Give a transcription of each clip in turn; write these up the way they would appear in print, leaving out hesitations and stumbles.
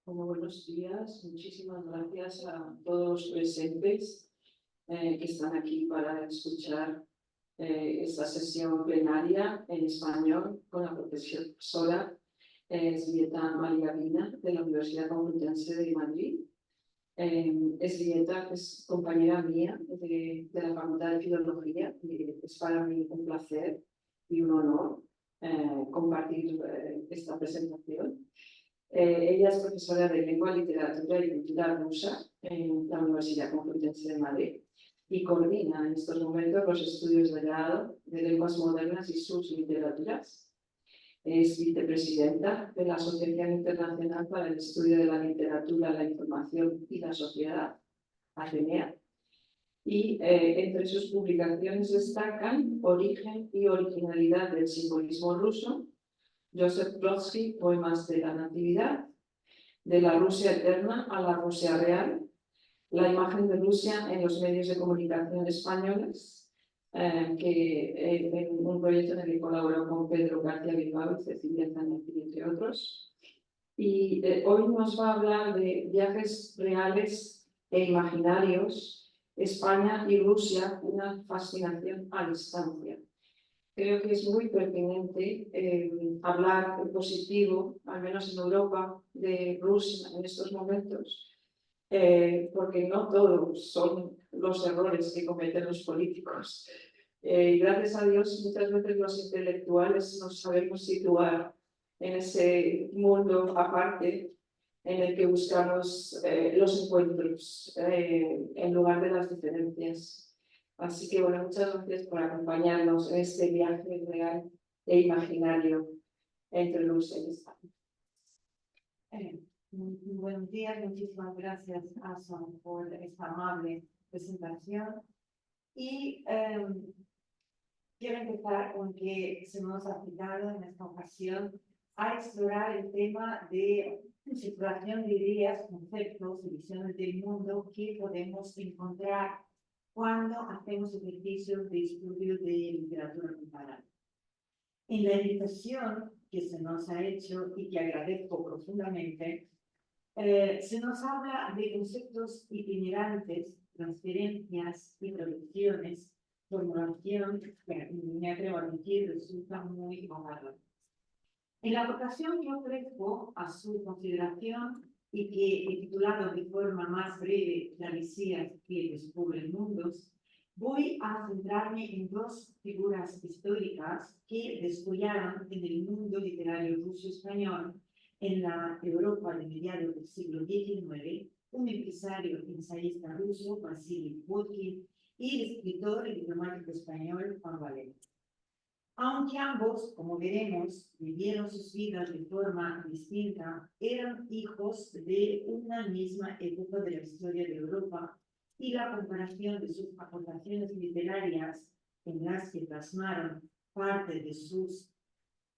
Como buenos días, muchísimas gracias a todos los presentes que están aquí para escuchar esta sesión plenaria en español con la profesora Esbieta María Vina de la Universidad Complutense de Madrid. Esbieta es compañera mía de la Facultad de Filología y es para mí un placer y un honor compartir esta presentación. Ella es profesora de Lengua, Literatura y Cultura rusa en la Universidad Complutense de Madrid y coordina en estos momentos los estudios de grado de lenguas modernas y sus literaturas. Es vicepresidenta de la Asociación Internacional para el Estudio de la Literatura, la Información y la Sociedad, ACENEA, y entre sus publicaciones destacan Origen y originalidad del simbolismo ruso, Joseph Brodsky, Poemas de la Natividad, De la Rusia Eterna a la Rusia Real, La imagen de Rusia en los medios de comunicación españoles, en un proyecto en el que colaboró con Pedro García Bilbao y Cecilia Zanetti, entre otros. Y hoy nos va a hablar de viajes reales e imaginarios, España y Rusia, una fascinación a distancia. Creo que es muy pertinente hablar en positivo, al menos en Europa, de Rusia en estos momentos, porque no todos son los errores que cometen los políticos. Gracias a Dios, muchas veces los intelectuales nos sabemos situar en ese mundo aparte en el que buscamos los encuentros en lugar de las diferencias. Así que, bueno, muchas gracias por acompañarnos en este viaje real e imaginario entre Rusia y España. Buenos días, muchísimas gracias, Ason, por esta amable presentación. Y quiero empezar con que se nos ha citado en esta ocasión a explorar el tema de circulación de ideas, conceptos y visiones del mundo que podemos encontrar cuando hacemos ejercicios de estudio de literatura comparada. En la invitación que se nos ha hecho y que agradezco profundamente, se nos habla de conceptos itinerantes, transferencias, introducciones, formulación, que me atrevo a decir, resulta muy agarradora. En la aportación que ofrezco a su consideración y que he titulado de forma más breve Travesías que descubren mundos, voy a centrarme en dos figuras históricas que descollaron en el mundo literario ruso-español en la Europa de mediados del siglo XIX, un empresario ensayista ruso, Vasily Vodkin, y el escritor y diplomático español, Juan Valera. Aunque ambos, como veremos, vivieron sus vidas de forma distinta, eran hijos de una misma época de la historia de Europa, y la comparación de sus aportaciones literarias, en las que plasmaron parte de sus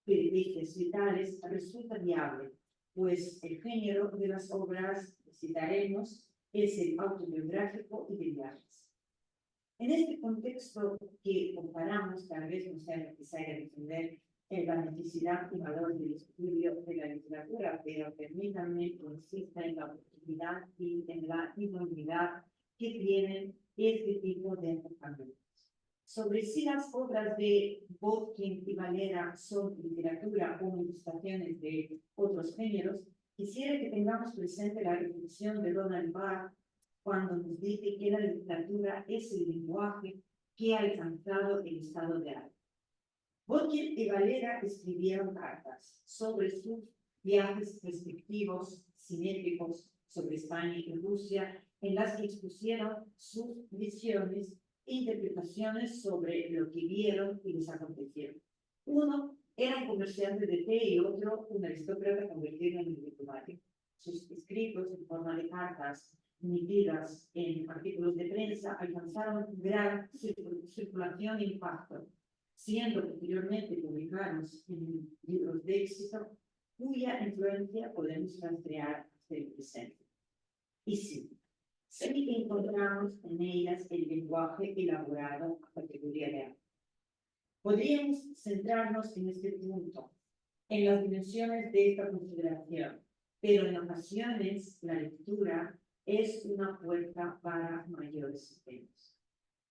peripecias vitales, resulta viable, pues el género de las obras que citaremos es el autobiográfico y de viajes. En este contexto que comparamos, tal vez no sea necesario defender la necesidad y valor del estudio de la literatura, pero permítanme que insista en la oportunidad y en la idoneidad que tienen este tipo de enfocamientos. Sobre si las obras de Vodkin y Valera son literatura o manifestaciones de otros géneros, quisiera que tengamos presente la reflexión de Donald Barthes cuando nos dice que la literatura es el lenguaje que ha alcanzado el estado de arte. Vodkin y Valera escribieron cartas sobre sus viajes respectivos, simétricos, sobre España y Rusia, en las que expusieron sus visiones e interpretaciones sobre lo que vieron y les aconteció. Uno era un comerciante de té y otro un aristócrata convertido en un diplomático. Sus escritos en forma de cartas emitidas en artículos de prensa alcanzaron gran circulación e impacto, siendo posteriormente publicados en libros de éxito, cuya influencia podemos rastrear hasta el presente. Y sí que encontramos en ellas el lenguaje elaborado a categoría de arte. Podríamos centrarnos en este punto, en las dimensiones de esta consideración, pero en ocasiones la lectura es una puerta para mayores temas.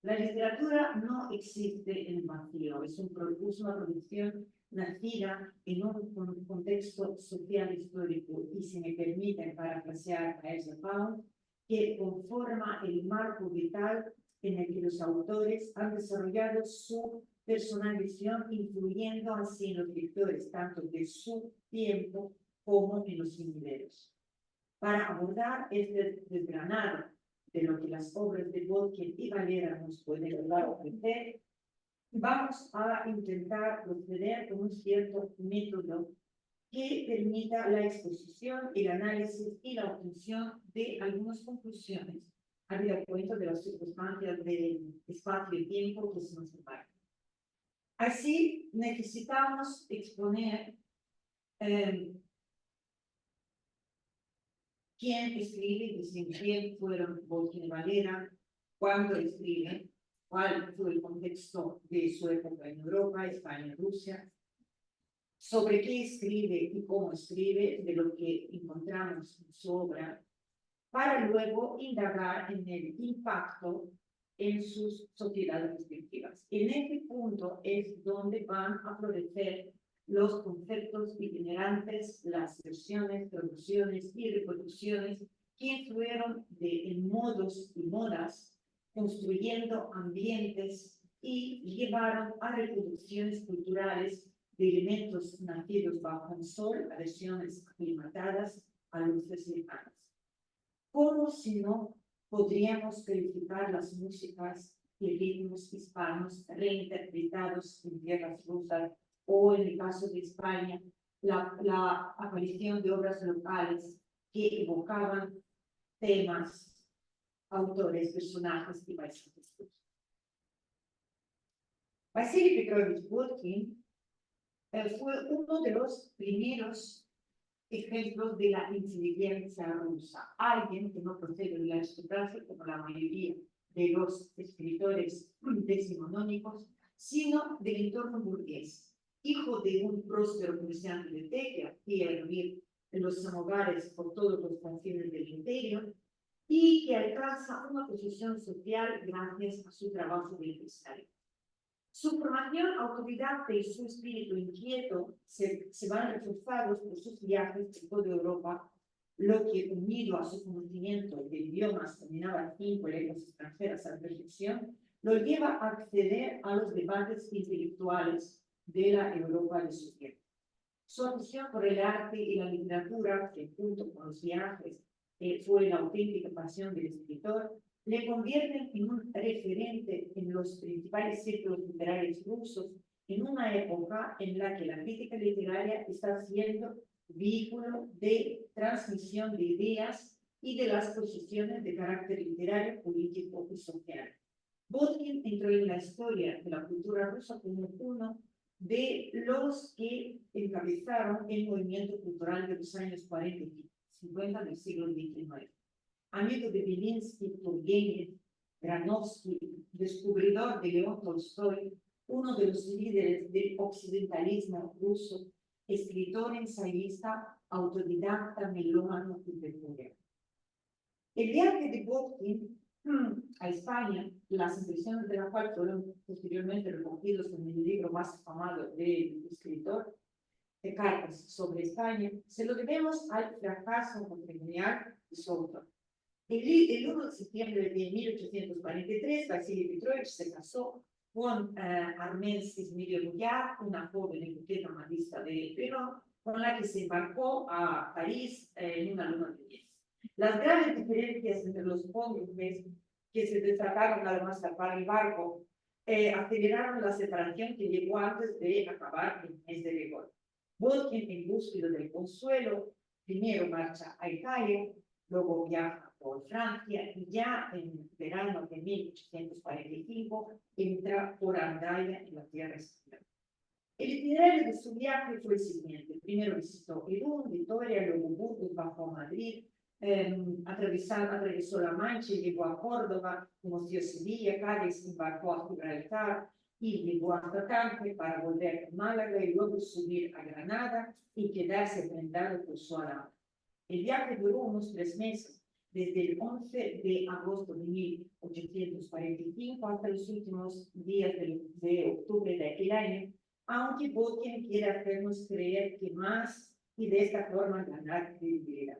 La literatura no existe en el vacío, es una producción nacida en un contexto social histórico y, si me permiten parafrasear a Ezra Pound, que conforma el marco vital en el que los autores han desarrollado su personal visión, influyendo así en los lectores tanto de su tiempo como en los venideros. Para abordar este desgranado de lo que las obras de Botkin y Valera nos pueden ofrecer, vamos a intentar proceder con un cierto método que permita la exposición, el análisis y la obtención de algunas conclusiones, habida cuenta de las circunstancias del espacio y tiempo que se nos separan. Así, necesitamos exponer quién escribe y desde quién fueron Botkin y Valera, cuándo escriben, cuál fue el contexto de su época en Europa, España, Rusia, sobre qué escribe y cómo escribe, de lo que encontramos en su obra, para luego indagar en el impacto en sus sociedades respectivas. En este punto es donde van a florecer los conceptos itinerantes, las versiones, traducciones y reproducciones que influyeron en modos y modas, construyendo ambientes y llevaron a reproducciones culturales de elementos nacidos bajo un sol, a versiones aclimatadas a luces lejanas. ¿Cómo si no podríamos calificar las músicas y ritmos hispanos reinterpretados en tierras rusas, o en el caso de España, la aparición de obras locales que evocaban temas, autores, personajes y paisajes? Vasily Petrovich Botkin fue uno de los primeros ejemplos de la inteligencia rusa. Alguien que no procede de la aristocracia, como la mayoría de los escritores decimonónicos, sino del entorno burgués. Hijo de un próspero comerciante de té que hacía hervir en los samovares por todos los confines del imperio y que alcanza una posición social gracias a su trabajo de empresario. Su formación autodidacta y su espíritu inquieto se van reforzados por sus viajes por toda Europa, lo que, unido a su conocimiento de idiomas, dominaba 5 lenguas extranjeras a la perfección, lo lleva a acceder a los debates intelectuales de la Europa de su tiempo. Su afición por el arte y la literatura, que junto con los viajes fue la auténtica pasión del escritor, le convierten en un referente en los principales círculos literarios rusos en una época en la que la crítica literaria está siendo vehículo de transmisión de ideas y de las posiciones de carácter literario, político y social. Botkin entró en la historia de la cultura rusa como uno de los que encabezaron el movimiento cultural de los años 40 y 50 del siglo XIX. Amigo de Belinsky, Turgenev, Granovsky, descubridor de León Tolstoy, uno de los líderes del occidentalismo ruso, escritor, ensayista, autodidacta, melómano y peculiar. El viaje de Botkin a España, las impresiones de la cual fueron posteriormente recogidos en el libro más afamado del escritor, de Cartas sobre España, se lo debemos al fracaso matrimonial de su autor. El 1 de septiembre de 1843, Vasily Petrovich se casó con Armène Sismirio-Rouillard, una joven etiqueta madista de Perón, con la que se embarcó a París en una luna de miel. Las grandes diferencias entre los cónyuges que se destacaron al más tapar el barco aceleraron la separación que llegó antes de acabar el mes de rigor. Botkin, en búsqueda del consuelo, primero marcha a Italia, luego viaja por Francia y ya en verano de 1845 entra por Andaya en la tierra española. El itinerario de su viaje fue el siguiente. Primero visitó Irún, Vitoria, luego Burgos, bajó a Madrid, atravesó La Mancha y llegó a Córdoba, conoció Sevilla, Cádiz, embarcó a Gibraltar y llegó hasta Tánger para volver a Málaga y luego subir a Granada y quedarse prendado por su alama. El viaje duró unos 3 meses, desde el 11 de agosto de 1845 hasta los últimos días de octubre de aquel año, aunque Botkin quiere hacernos creer que más y de esta forma ganar credibilidad.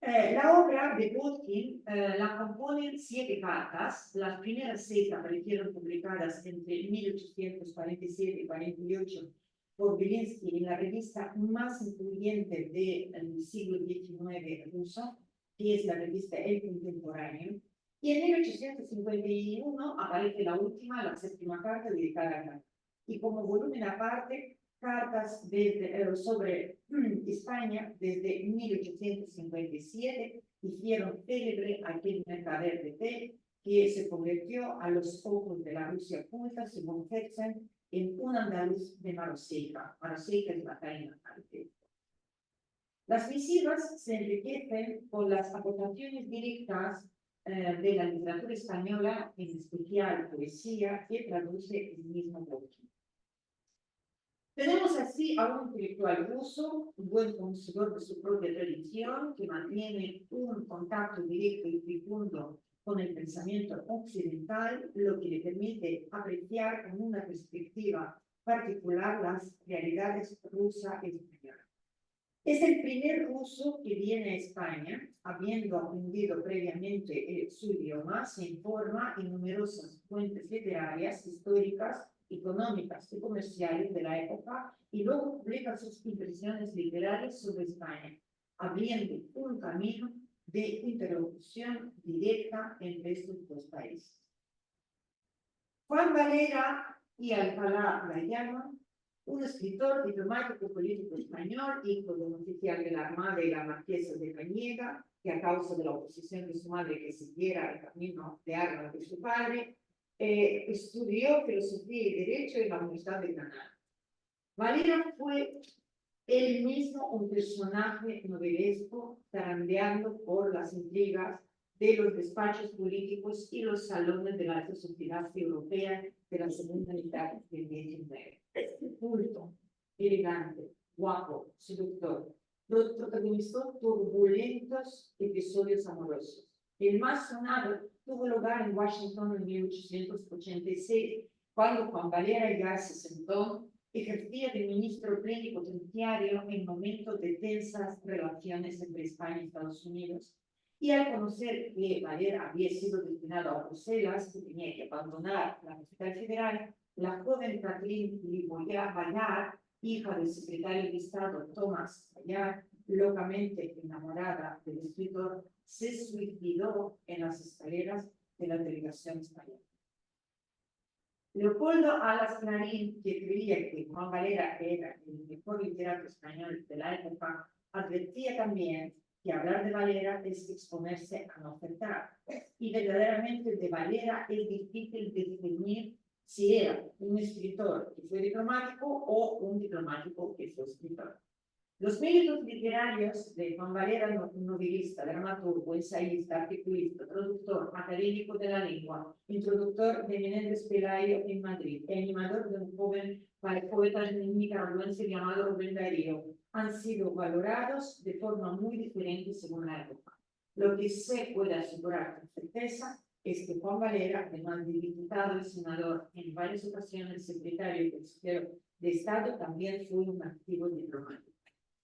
La obra de Botkin la componen 7 cartas. Las primeras 6 aparecieron publicadas entre 1847 y 48 por Belinsky en la revista más influyente del siglo XIX ruso, que es la revista El Contemporáneo. Y en 1851 aparece la última, la 7ª carta dedicada a Kant. Y como volumen aparte, cartas sobre España desde 1857 hicieron célebre aquel mercader de té que se convirtió a los ojos de la Rusia culta, según Herzen, en un andaluz de Maroseca. Maroseca es la reina natal. Las misivas se enriquecen con las aportaciones directas de la literatura española, en especial poesía, que traduce el mismo Botkin. Tenemos así a un intelectual ruso, un buen conocedor de su propia tradición, que mantiene un contacto directo y profundo con el pensamiento occidental, lo que le permite apreciar con una perspectiva particular las realidades rusa y española. Es el primer ruso que viene a España, habiendo aprendido previamente su idioma, se informa en numerosas fuentes literarias, históricas, económicas y comerciales de la época y luego publica sus impresiones literarias sobre España, abriendo un camino de interlocución directa entre estos dos países. Juan Valera y Alcalá la llaman un escritor diplomático político español, hijo de un oficial de la Armada y la marquesa de Cañega, que a causa de la oposición de su madre que siguiera el camino de armas de su padre, estudió filosofía y derecho en la Universidad de Granada. Valera fue él mismo un personaje novelesco, zarandeando por las intrigas de los despachos políticos y los salones de la alta sociedad europea de la segunda mitad del XIX. Culto, elegante, guapo, seductor, protagonizó turbulentos episodios amorosos. El más sonado tuvo lugar en Washington en 1886, cuando Juan Valera ya se sentó, ejercía de ministro plenipotenciario en momentos de tensas relaciones entre España y Estados Unidos, y al conocer que Valera había sido destinado a Bruselas, que tenía que abandonar la capital federal, la joven Kathleen Bayard, hija del secretario de Estado Thomas Bayard, locamente enamorada del escritor, se suicidó en las escaleras de la delegación española. Leopoldo Alas Clarín, que creía que Juan Valera era el mejor literato español de la época, advertía también que hablar de Valera es exponerse a no acertar. Y verdaderamente de Valera es difícil definir si era un escritor que fue diplomático o un diplomático que fue escritor. Los méritos literarios de Juan Valera, novelista, dramaturgo, ensayista, articulista, traductor, académico de la lengua, introductor de Menéndez Pelayo en Madrid, animador de un joven poeta nicaragüense llamado Rubén Darío, han sido valorados de forma muy diferente según la época. Lo que se puede asegurar con certeza es que Juan Valera, además de diputado y senador, en varias ocasiones secretario y consejero de Estado, también fue un activo diplomático.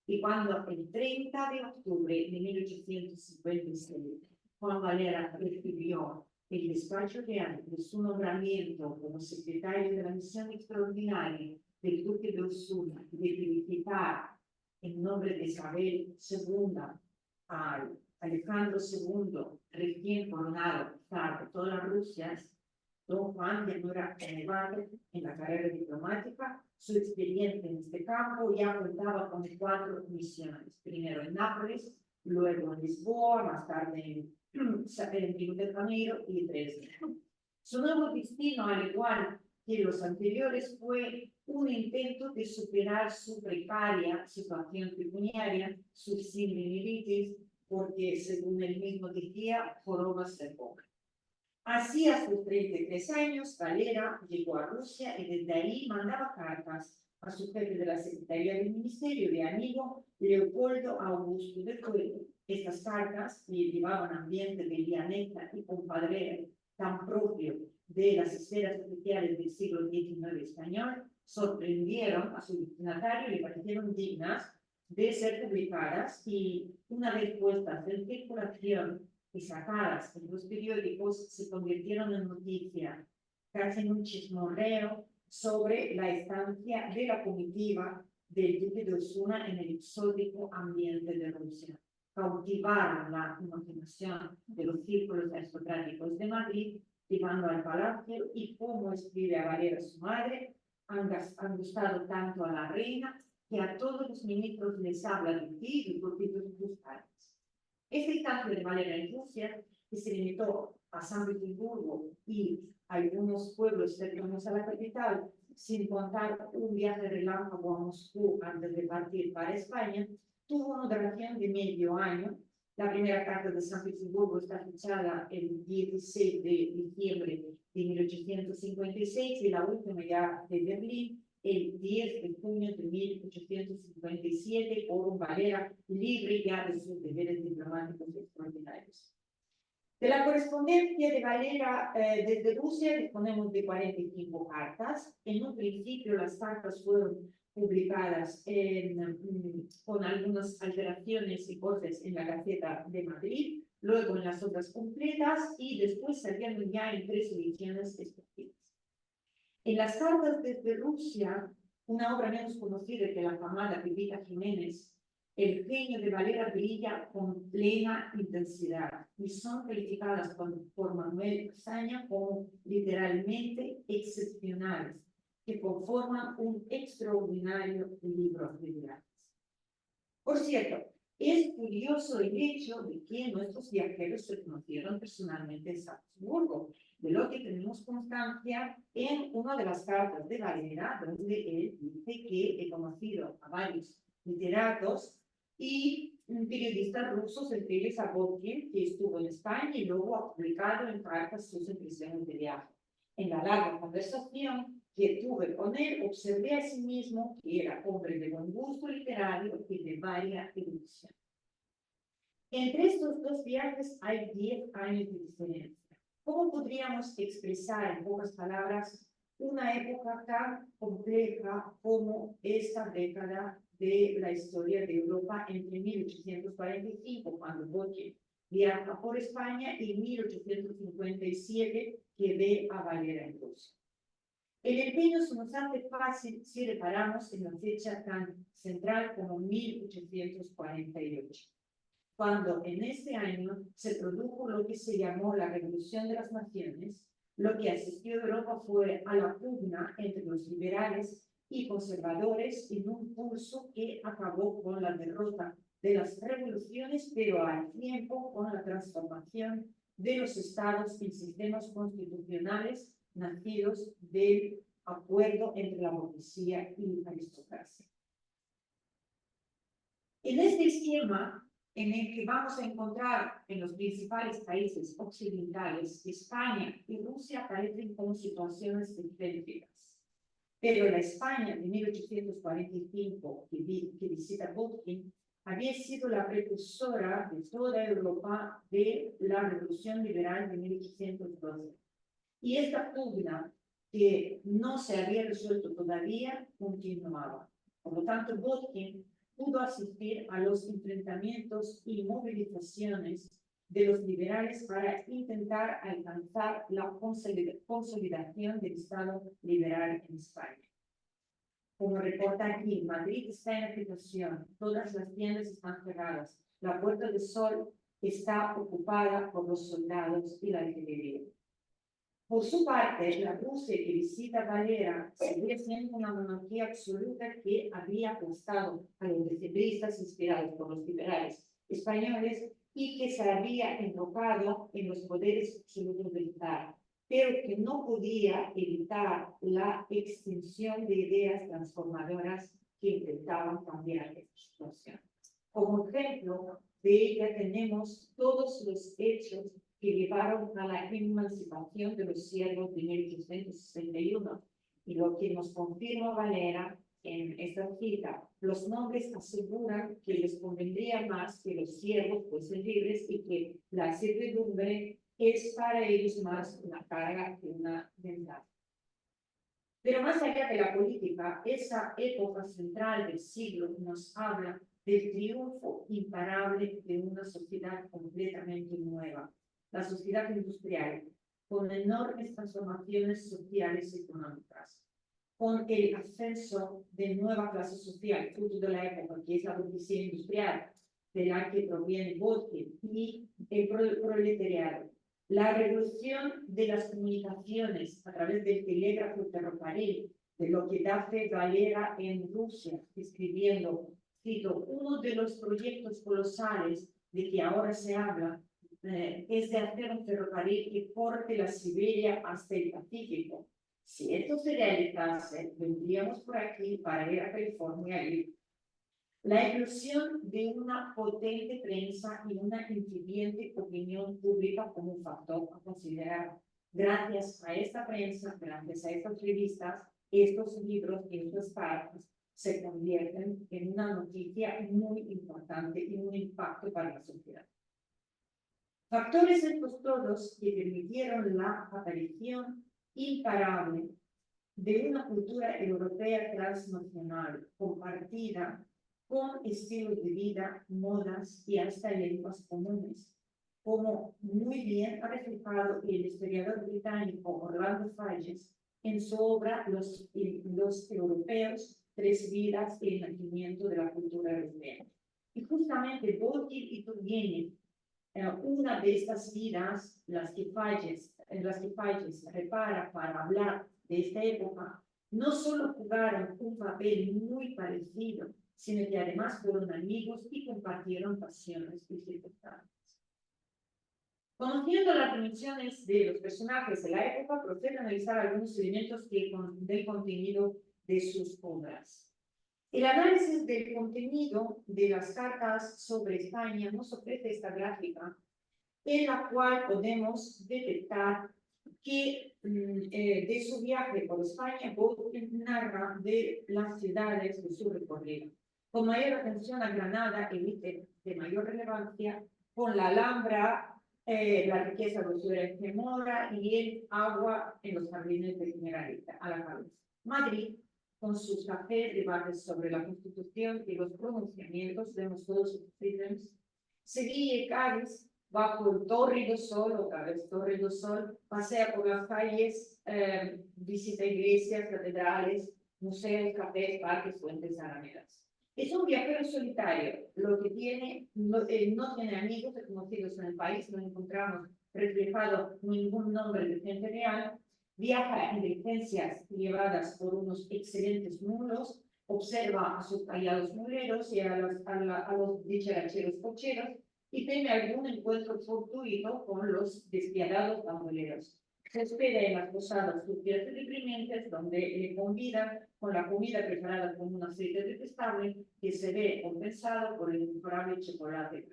Y cuando el 30 de octubre de 1856 Juan Valera recibió el despacho real de su nombramiento como secretario de la misión extraordinaria del duque de Osuna de felicitar en nombre de Isabel II al Alejandro II, recién coronado zar de todas las Rusias, don Juan ya no era relevante en la carrera diplomática. Su experiencia en este campo ya contaba con 4 misiones, primero en Nápoles, luego en Lisboa, más tarde en Río de Janeiro y Dresde. Su nuevo destino, al igual que los anteriores, fue un intento de superar su precaria situación pecuniaria, su similiritis, porque según él mismo decía, joroba ser pobre. Así, a sus 33 años, Valera llegó a Rusia y desde ahí mandaba cartas a su jefe de la Secretaría del Ministerio de amigo Leopoldo Augusto de Coelho. Estas cartas, que llevaban ambiente de lianeta y compadreo tan propio de las esferas oficiales del siglo XIX español, sorprendieron a su destinatario y le parecieron dignas de ser publicadas, y una vez puestas en circulación y sacadas en los periódicos, se convirtieron en noticia, casi en un chismorreo sobre la estancia de la comitiva del duque de Osuna en el exótico ambiente de Rusia. Cautivaron la imaginación de los círculos aristocráticos de Madrid, llevando al palacio, y, como escribe a Valera su madre, han gustado tanto a la reina que a todos los ministros les habla de ti y por tus padres. Este instante de Valera en Rusia, que se limitó a San Petersburgo y algunos pueblos cercanos a la capital, sin contar un viaje relámpago a Moscú antes de partir para España, tuvo una duración de medio año. La primera carta de San Petersburgo está fechada el 16 de diciembre de 1856 y la última ya de Berlín el 10 de junio de 1857 por un Valera libre ya de sus deberes diplomáticos extraordinarios. De la correspondencia de Valera desde Rusia disponemos de 45 cartas. En un principio las cartas fueron publicadas con algunas alteraciones y cortes en la Gaceta de Madrid, luego en las otras completas y después salieron ya en 3 ediciones respectivas. En las cartas desde Rusia, una obra menos conocida que la afamada Pepita Jiménez, el genio de Valera brilla con plena intensidad y son calificadas por Manuel Azaña como literalmente excepcionales, que conforman un extraordinario libro de viajes. Por cierto, es curioso el hecho de que nuestros viajeros se conocieron personalmente en Salzburgo, de lo que tenemos constancia en una de las cartas de Valera, donde él dice que he conocido a varios literatos y periodistas rusos, entre ellos a Botkin, que estuvo en España y luego ha publicado en cartas sus impresiones de viaje. En la larga conversación que tuve con él, observé a sí mismo que era hombre de buen gusto literario y de varia erudición. Entre estos dos viajes hay 10 años de diferencia. ¿Cómo podríamos expresar en pocas palabras una época tan compleja como esta década de la historia de Europa entre 1845, cuando Botkin viaja por España, y 1857, que ve a Valera en Rusia? El empeño se nos hace fácil si reparamos en la fecha tan central como 1848. Cuando en este año se produjo lo que se llamó la Revolución de las Naciones, lo que asistió a Europa fue a la pugna entre los liberales y conservadores en un pulso que acabó con la derrota de las revoluciones, pero al tiempo con la transformación de los estados en sistemas constitucionales nacidos del acuerdo entre la burguesía y la aristocracia. En este esquema, en el que vamos a encontrar en los principales países occidentales, España y Rusia aparecen como situaciones idénticas. Pero la España de 1845, que visita Botkin, había sido la precursora de toda Europa de la Revolución Liberal de 1812. Y esta pugna, que no se había resuelto todavía, continuaba. Por lo tanto, Botkin pudo asistir a los enfrentamientos y movilizaciones de los liberales para intentar alcanzar la consolidación del Estado liberal en España. Como reporta aquí, Madrid está en agitación, todas las tiendas están cerradas, la Puerta del Sol está ocupada por los soldados y la artillería. Por su parte, la Rusia que visita Valera seguía siendo una monarquía absoluta que había aplastado a los decembristas inspirados por los liberales españoles y que se había enrocado en los poderes absolutos del Estado, pero que no podía evitar la extensión de ideas transformadoras que intentaban cambiar esta situación. Como ejemplo de ella tenemos todos los hechos que llevaron a la emancipación de los siervos de 1861, y lo que nos confirma Valera en esta cita, los nobles aseguran que les convendría más que los siervos fuesen libres y que la servidumbre es para ellos más una carga que una ventaja. Pero más allá de la política, esa época central del siglo nos habla del triunfo imparable de una sociedad completamente nueva, la sociedad industrial, con enormes transformaciones sociales y económicas, con el ascenso de nueva clase social, fruto de la época, que es la burguesía industrial, de la que proviene Botkin, y el proletariado. La revolución de las comunicaciones a través del telégrafo y ferrocarril, de lo que Daphne Valera en Rusia, escribiendo, cito, uno de los proyectos colosales de que ahora se habla, es de hacer un ferrocarril que corte la Siberia hasta el Pacífico. Si esto se realizase, vendríamos por aquí para ir a California y la inclusión de una potente prensa y una incipiente opinión pública como un factor a considerar. Gracias a esta prensa, gracias a estas revistas, estos libros y estas cartas se convierten en una noticia muy importante y un impacto para la sociedad. Factores estos todos que permitieron la aparición imparable de una cultura europea transnacional compartida con estilos de vida, modas y hasta lenguas comunes, como muy bien ha reflejado el historiador británico Orlando Falles en su obra Los europeos, tres vidas y el nacimiento de la cultura europea. Y justamente Botkin y Turgenev, una de estas vidas, las que Falles repara para hablar de esta época, no solo jugaron un papel muy parecido, sino que además fueron amigos y compartieron pasiones y circunstancias. Conociendo las dimensiones de los personajes de la época, procede a analizar algunos elementos del contenido de sus obras. El análisis del contenido de las cartas sobre España nos ofrece esta gráfica, en la cual podemos detectar que de su viaje por España, Botkin narra de las ciudades de su recorrido. Con mayor atención a Granada, el ítem de mayor relevancia, con la Alhambra, la riqueza de su herencia mora y el agua en los jardines de Generalita, a la cabeza. Madrid, con sus cafés, debates sobre la Constitución y los pronunciamientos, vemos todos sus ítems. Sevilla y Cádiz, bajo el tórrido sol, otra vez tórrido sol, pasea por las calles, visita iglesias, catedrales, museos, cafés, parques, fuentes, alamedas. Es un viajero solitario, lo que tiene, no tiene amigos reconocidos en el país, no encontramos reflejado ningún nombre de gente real, viaja en diligencias llevadas por unos excelentes mulos, observa a sus aliados muleros y a los dicharacheros cocheros, y teme algún encuentro fortuito con los despiadados bandoleros. Se hospeda en las posadas sucias y deprimente, donde le convidan con la comida preparada con un aceite detestable que se ve compensado por el incomparable chocolate.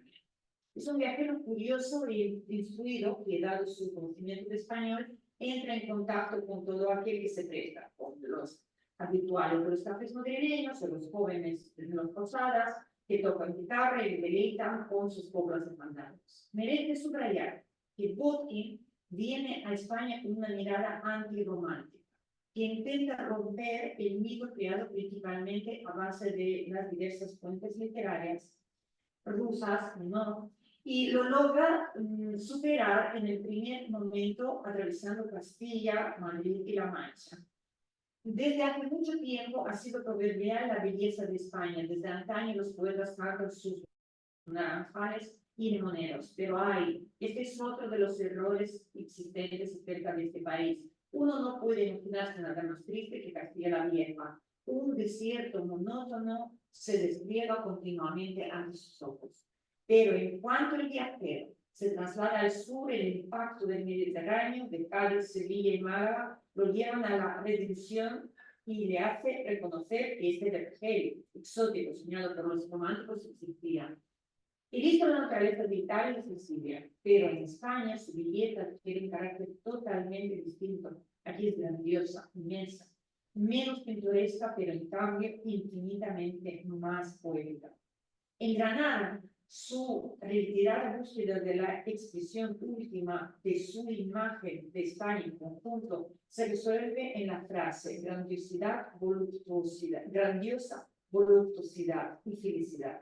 Es un viajero curioso e instruido que, dado su conocimiento de español, entra en contacto con todo aquel que se presta, con los habituales de los cafés madrileños o los jóvenes de las posadas, que tocan guitarra y deleitan con sus coplas de mandados. Merece subrayar que Botkin viene a España con una mirada antirromántica, que intenta romper el mito creado principalmente a base de las diversas fuentes literarias rusas, ¿no? Y lo logra superar en el primer momento atravesando Castilla, Madrid y La Mancha. Desde hace mucho tiempo ha sido proverbial la belleza de España. Desde antaño los poetas cantan sus naranjales y limoneros. Pero este es otro de los errores existentes acerca de este país. Uno no puede imaginarse nada más triste que Castilla la Vieja. Un desierto monótono se despliega continuamente ante sus ojos. Pero en cuanto el viajero se traslada al sur, el impacto del Mediterráneo, de Cádiz, Sevilla y Málaga, lo llevan a la redención y le hace reconocer que este vergel exótico soñado por los románticos existía. Y visto la naturaleza de Italia y Sicilia, pero en España su belleza tiene un carácter totalmente distinto. Aquí es grandiosa, inmensa. menos pintoresca, pero en cambio infinitamente más poética. En Granada, su reiterada búsqueda de la expresión última de su imagen de España en conjunto se resuelve en la frase grandiosidad, voluptuosidad, grandiosa voluptuosidad y felicidad.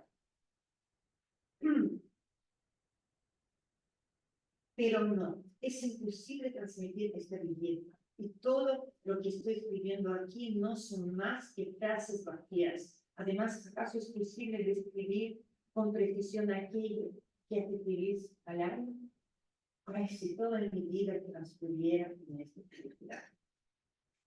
Pero no, es imposible transmitir esta belleza. Y todo lo que estoy escribiendo aquí no son más que frases vacías. Además, ¿acaso es posible describir con precisión aquello que hace feliz al alma? Ay, si toda mi vida transcurriera en esta felicidad.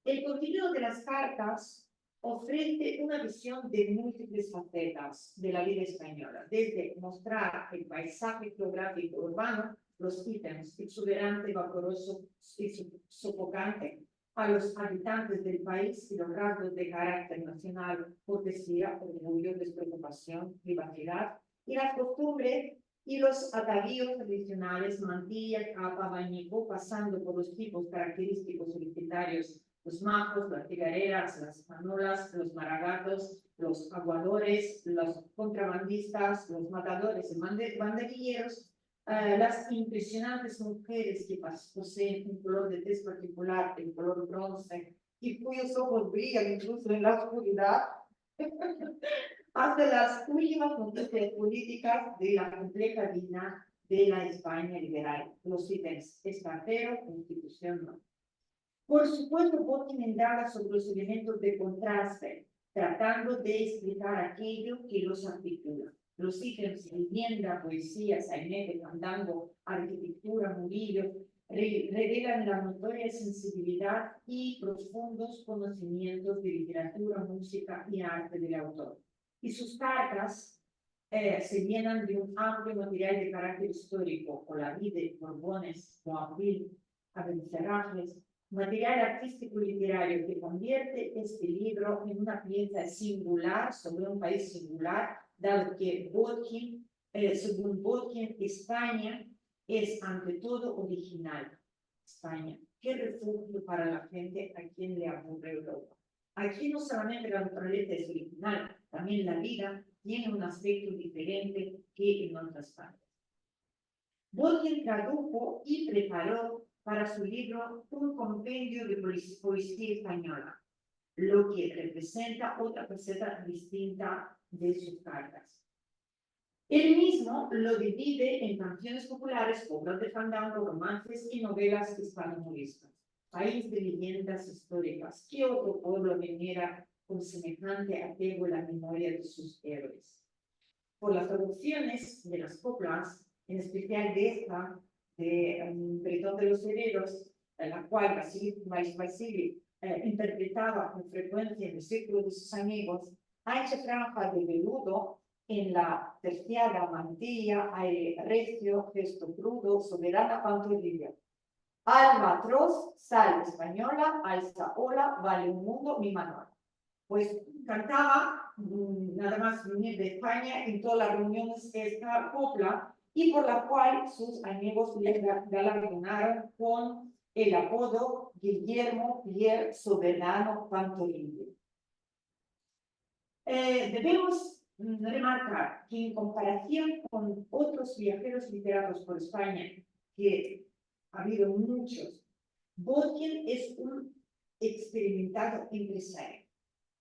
El contenido de las cartas ofrece una visión de múltiples facetas de la vida española, desde mostrar el paisaje geográfico urbano, los ítems exuberante, vaporoso y sofocante, a los habitantes del país y los rasgos de carácter nacional, cortesía, orgullo, despreocupación, privacidad, y las costumbres y los atavíos tradicionales, mantilla, capa, abanico, pasando por los tipos característicos identitarios, los majos, las cigarreras, las manolas, los maragatos, los aguadores, los contrabandistas, los matadores y banderilleros, las impresionantes mujeres que poseen un color de tez particular, el color bronce, y cuyos ojos brillan incluso en la oscuridad, hasta las últimas noticias políticas de la compleja vida de la España liberal, los ítems extranjero, constitución no. Por supuesto, Botkin indaga sobre los elementos de contraste, tratando de explicar aquello que los articula. Los ítems, vivienda, poesía, sainete, fandango, arquitectura, Murillo, revelan la notoria sensibilidad y profundos conocimientos de literatura, música y arte del autor. Y sus cartas se llenan de un amplio material de carácter histórico, Olavide, Borbones, Boabdil, Abencerrajes, material artístico y literario que convierte este libro en una pieza singular sobre un país singular, dado que Botkin, según Botkin, España es ante todo original. España, qué refugio para la gente a quien le aburre Europa. Aquí no solamente la naturaleza es original, también la vida tiene un aspecto diferente que en otras partes. Botkin tradujo y preparó para su libro un compendio de poesía española, lo que representa otra faceta distinta de sus cartas. Él mismo lo divide en canciones populares, obras de fandango, romances y novelas hispano-humorísticas. País de leyendas históricas. ¿Qué otro pueblo venera con semejante apego a la memoria de sus héroes? Por las traducciones de las coplas, en especial de esta, de Bretón de los Herreros, en la cual Basili interpretaba con frecuencia en el círculo de sus amigos, ha hecho franja de veludo en la terciada mantilla, aire recio, gesto crudo, soberana pantorrilla. Alma atroz, sal española, alza ola, vale un mundo, mi Manuel. Pues cantaba, nada más venir de España, en todas las reuniones esta copla, y por la cual sus amigos le galardonaron con el apodo Guillermo Pierre Soberano Pantorrilla. Debemos remarcar que en comparación con otros viajeros literatos por España, que ha habido muchos, Botkin es un experimentado empresario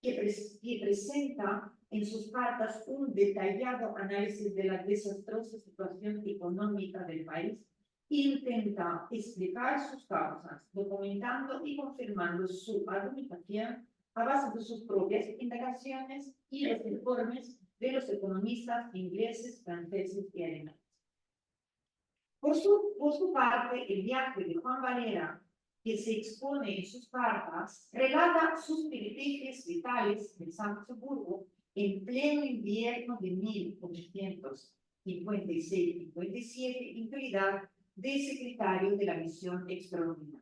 que presenta en sus cartas un detallado análisis de la desastrosa situación económica del país e intenta explicar sus causas, documentando y confirmando su argumentación a base de sus propias indagaciones y los informes de los economistas ingleses, franceses y alemanes. Por su parte, el viaje de Juan Valera, que se expone en sus cartas, relata sus peripecias vitales en San Petersburgo en pleno invierno de 1856-57, en calidad de secretario de la misión extraordinaria.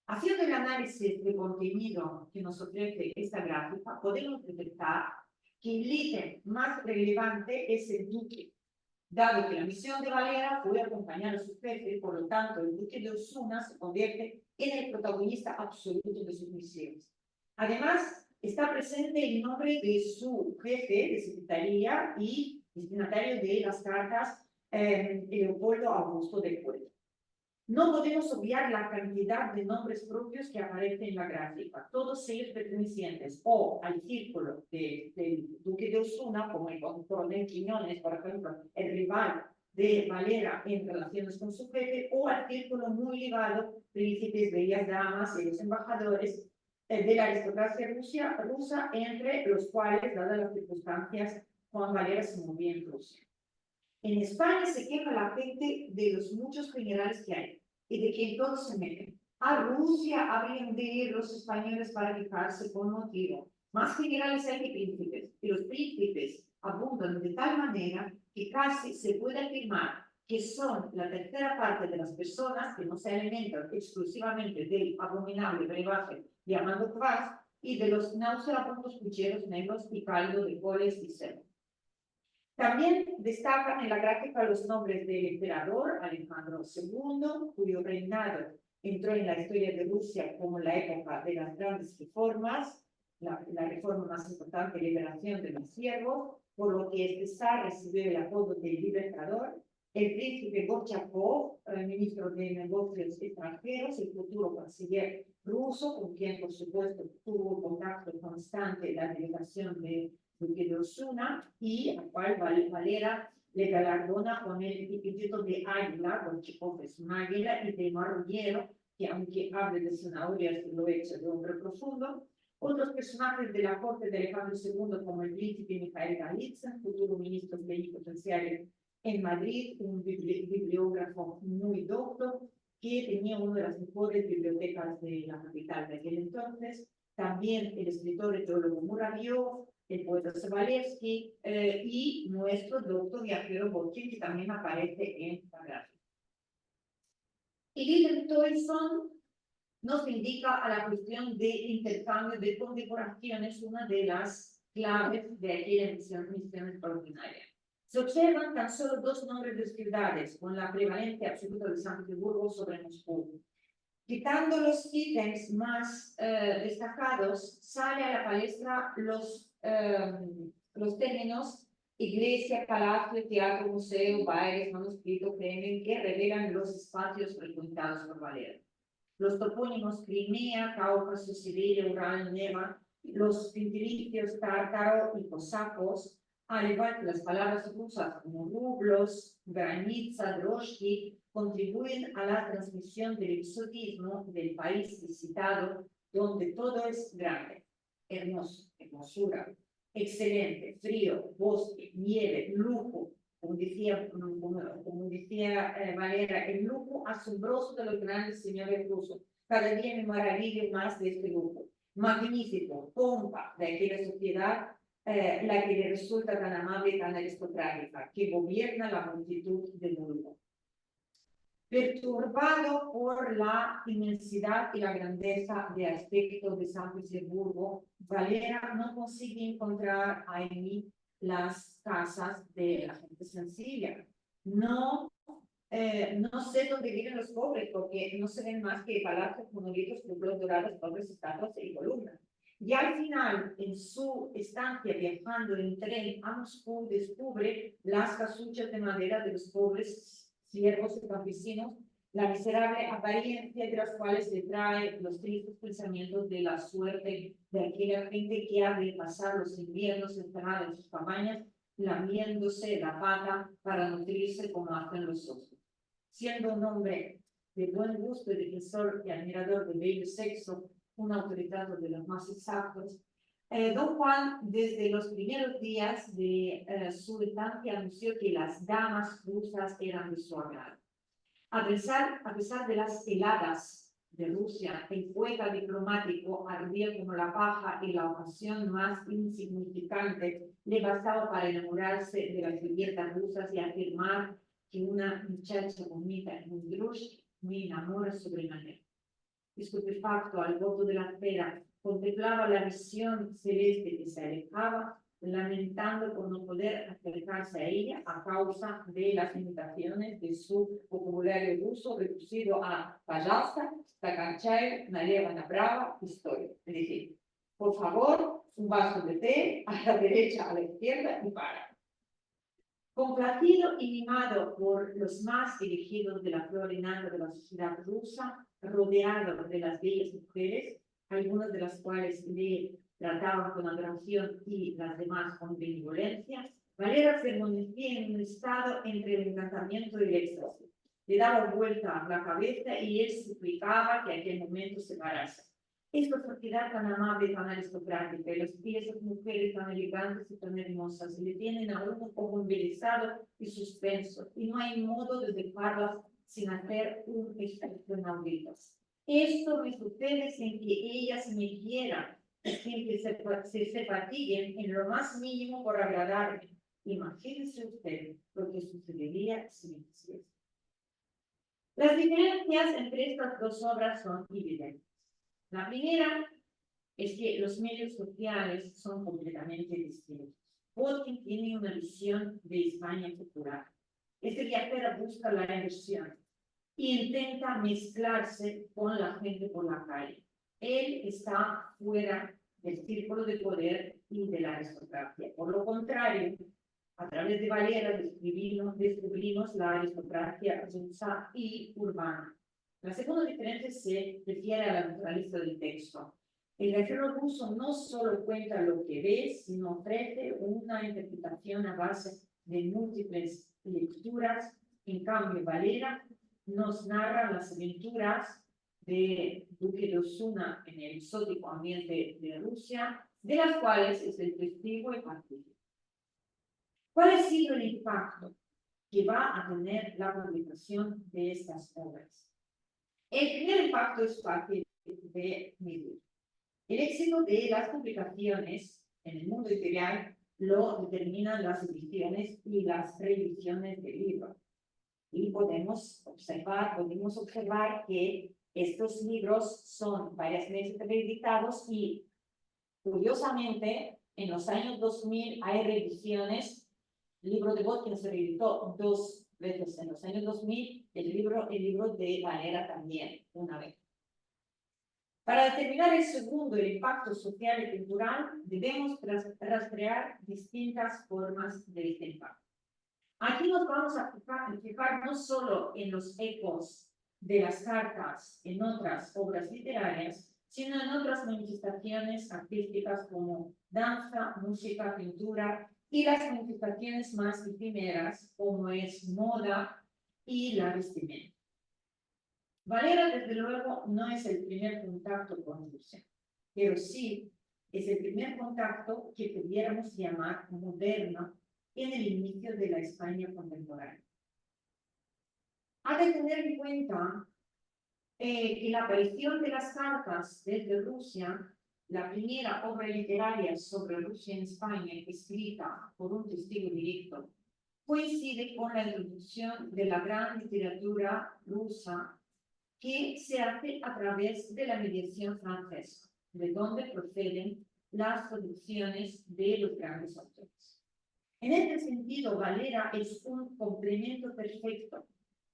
Haciendo el análisis del contenido que nos ofrece esta gráfica, podemos detectar que el ítem más relevante es el duque, dado que la misión de Valera fue acompañar a su jefe, por lo tanto, el duque de Osuna se convierte en el protagonista absoluto de sus misiones. Además, está presente el nombre de su jefe de secretaría y destinatario de las cartas, Leopoldo Augusto del Pueblo. No podemos obviar la cantidad de nombres propios que aparecen en la gráfica, todos ellos pertenecientes o al círculo del duque de Osuna, como el coronel Quiñones, por ejemplo, el rival de Valera en relaciones con su jefe, o al círculo muy ligado, príncipes, bellas damas y los embajadores de la aristocracia rusa, entre los cuales, dadas las circunstancias, Juan Valera se movía en Rusia. En España se queja la gente de los muchos generales que hay y de que todos se meten. A Rusia habrían de ir los españoles para quejarse con motivo. Más generales hay que príncipes, y los príncipes abundan de tal manera que casi se puede afirmar que son la tercera parte de las personas que no se alimentan exclusivamente del abominable brebaje llamado kvass y de los nauseabundos pucheros negros y caldo de coles y cerdo. También destacan en la gráfica los nombres del emperador Alejandro II, cuyo reinado entró en la historia de Rusia como la época de las grandes reformas, la reforma más importante, liberación de los siervos, por lo que este zar recibió el apodo de libertador. El príncipe Gorchakov, ministro de Negocios Extranjeros, el futuro canciller ruso, con quien, por supuesto, tuvo contacto constante la delegación de duque de Osuna, y al cual Valera le galardona con el epíteto de águila, con Gorchakov es un águila, y de marrullero, que aunque hable de zanahorias, lo hecho de hombre profundo. Otros personajes de la corte de Alejandro II, como el príncipe Mikhail Golitsyn, futuro ministro plenipotenciario en Madrid, un bibliógrafo muy docto, que tenía una de las mejores bibliotecas de la capital de aquel entonces. También el escritor y teólogo Muraviov, el poeta Sobolevsky y nuestro doctor viajero Bokin, que también aparece en la gráfica. Y Willem Toyson nos indica a la cuestión de intercambio de condecoraciones, una de las claves de aquella misión extraordinaria. Se observan tan solo dos nombres de ciudades con la prevalencia absoluta de San Petersburgo sobre Moscú. Quitando los ítems más destacados, sale a la palestra los términos iglesia, palacio, teatro, museo, bailes, manuscrito, Kremlin, que revelan los espacios frecuentados por Valera. Los topónimos Crimea, Cáucaso, Siberia, Ural, Neva, los gentilicios tártaro y cosacos, al igual que las palabras rusas como rublos, granitza, droshki, contribuyen a la transmisión del exotismo del país visitado, donde todo es grande, hermoso, hermosura, excelente, frío, bosque, nieve, lujo, como decía Valera, el lujo asombroso de los grandes señores rusos. Cada día me maravillo más de este lujo. Magnífico, pompa de aquella sociedad, la que le resulta tan amable y tan aristocrática, que gobierna la multitud del mundo. Perturbado por la inmensidad y la grandeza de aspecto de San Petersburgo, Valera no consigue encontrar ahí las casas de la gente sencilla. No sé dónde viven los pobres, porque no se ven más que palacios, monolitos, cúpulas doradas, pobres estatuas y columnas. Y al final, en su estancia viajando en tren a Moscú, descubre las casuchas de madera de los pobres siervos y campesinos, la miserable apariencia de las cuales le trae los tristes pensamientos de la suerte de aquella gente que ha de pasar los inviernos encerrada en sus cabañas, lamiéndose la pata para nutrirse como hacen los osos. Siendo un hombre de buen gusto y defensor y admirador del bello sexo, un autoridad de los más exactos, don Juan, desde los primeros días de su estancia, anunció que las damas rusas eran de su agrado. A pesar de las heladas de Rusia, el poeta diplomático ardía como la paja y la ocasión más insignificante le bastaba para enamorarse de las bellezas rusas y afirmar que una muchacha bonita en un drush me enamora sobremanera. Estupefacto al voto de la espera, contemplaba la visión celeste que se alejaba, lamentando por no poder acercarse a ella a causa de las limitaciones de su vocabulario ruso reducido a pajasta, takanchaev, naleva, nabrava, historia. Es decir, Por favor, un vaso de té a la derecha, a la izquierda y para. Complacido y mimado por los más elegidos de la flor enana de la sociedad rusa, rodeado de las bellas mujeres, algunas de las cuales le trataban con adoración y las demás con benevolencia, Valera permanecía en un estado entre el encantamiento y el éxtasis. Le daba vuelta la cabeza y él suplicaba que aquel momento se parase. Esta sociedad tan amable, tan aristocrática, y las piezas mujeres tan elegantes y tan hermosas, le tienen a uno como embelesado y suspenso, y no hay modo de dejarlas sin hacer un esfuerzo inaudito. Esto me sucede sin que ellas me quieran, sin que se fatiguen en lo más mínimo por agradarme. Imagínense usted lo que sucedería si me hiciese. Las diferencias entre estas dos obras son evidentes. La primera es que los medios sociales son completamente distintos. Botkin tiene una visión de España popular. Este viajero busca la inversión y intenta mezclarse con la gente por la calle. Él está fuera del círculo de poder y de la aristocracia. Por lo contrario, a través de Valera descubrimos la aristocracia rusa y urbana. La segunda diferencia se refiere a la naturaleza del texto. El viajero ruso no solo cuenta lo que ve, sino ofrece una interpretación a base de múltiples lecturas. En cambio, Valera nos narra las aventuras de Duque de Osuna en el exótico ambiente de Rusia, de las cuales es el testigo y partícipe. ¿Cuál ha sido el impacto que va a tener la publicación de estas obras? El primer impacto es fácil de medir. El éxito de las publicaciones en el mundo editorial lo determinan las ediciones y las reediciones del libro. Y podemos observar que estos libros son varias veces reeditados y, curiosamente, en los años 2000 hay reediciones. El libro de Botkin se reeditó 2 veces en los años 2000, el libro de Valera también, una vez. Para determinar el segundo, el impacto social y cultural, debemos rastrear distintas formas de este impacto. Aquí nos vamos a fijar no solo en los ecos de las cartas en otras obras literarias, sino en otras manifestaciones artísticas como danza, música, pintura, y las manifestaciones más efímeras, como es moda y la vestimenta. Valera, desde luego, no es el primer contacto con Rusia, pero sí es el primer contacto que pudiéramos llamar moderno en el inicio de la España contemporánea. Ha de tener en cuenta que la aparición de las cartas desde Rusia, la primera obra literaria sobre Rusia en España escrita por un testigo directo, coincide con la introducción de la gran literatura rusa que se hace a través de la mediación francesa, de donde proceden las producciones de los grandes autores. En este sentido, Valera es un complemento perfecto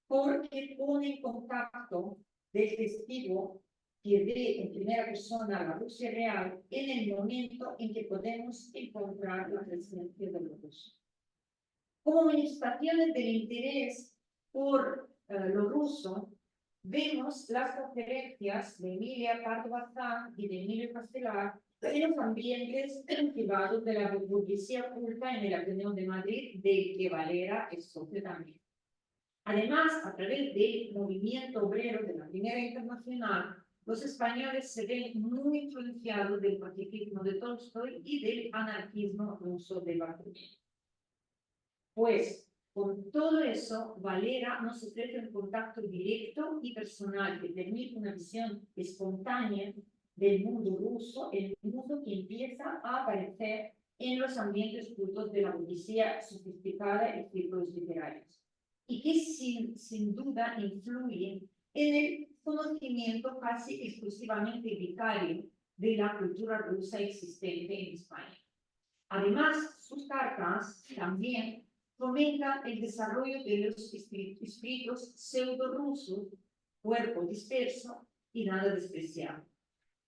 porque pone en contacto del testigo que ve en primera persona la Rusia real en el momento en que podemos encontrar la presencia de los rusos. Como manifestaciones del interés por lo ruso, vemos las conferencias de Emilia Pardo Bazán y de Emilio Castelar en los ambientes privados de la burguesía culta en el Ateneo de Madrid, del que Valera es socio también. Además, a través del movimiento obrero de la Primera Internacional, los españoles se ven muy influenciados del pacifismo de Tolstoy y del anarquismo ruso de Bakunin. Pues, con todo eso, Valera nos ofrece un contacto directo y personal que permite una visión espontánea del mundo ruso, el mundo que empieza a aparecer en los ambientes cultos de la burguesía sofisticada y círculos literarios, y que sin duda influyen en el conocimiento casi exclusivamente vicario de la cultura rusa existente en España. Además, sus cartas también fomentan el desarrollo de los escritos pseudo-rusos, cuerpo disperso y nada despreciable.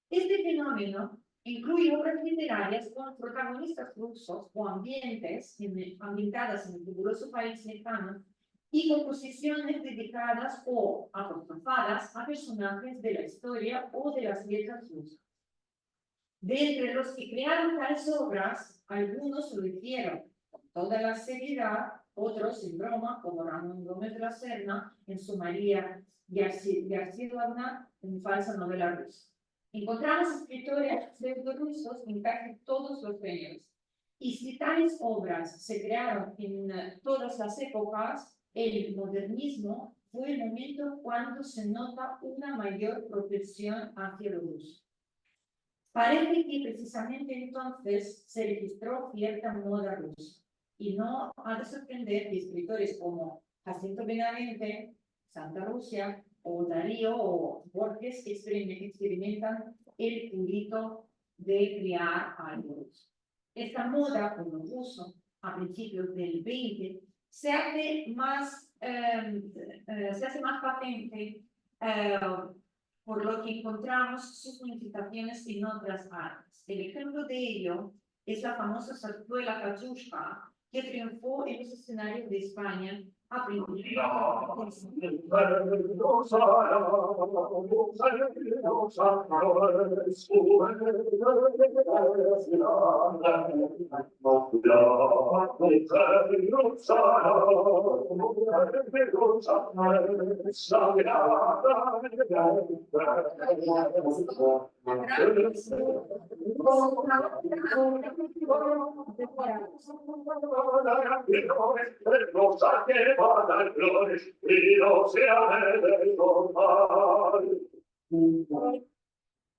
Este fenómeno Incluye obras literarias con protagonistas rusos o ambientadas en el populoso país lejano y composiciones dedicadas o apostrofadas a personajes de la historia o de las letras rusas. De entre los que crearon tales obras, algunos lo hicieron con toda la seriedad, otros en broma, como Ramón Gómez de la Serna en su María Yarsilovna, en falsa novela rusa. Encontramos escritores pseudo-rusos en casi todos los géneros. Y si tales obras se crearon en todas las épocas, el modernismo fue el momento cuando se nota una mayor propensión hacia lo ruso. Parece que precisamente entonces se registró cierta moda rusa. Y no ha de sorprender que escritores como Jacinto Benavente, Santa Rusia, o Darío o Borges experimentan el culto de crear algo ruso. Esta moda, como ruso, a principios del 20, se hace más patente por lo que encontramos sus manifestaciones en otras artes. El ejemplo de ello es la famosa zarzuela Katiushka, que triunfó en los escenarios de España a principios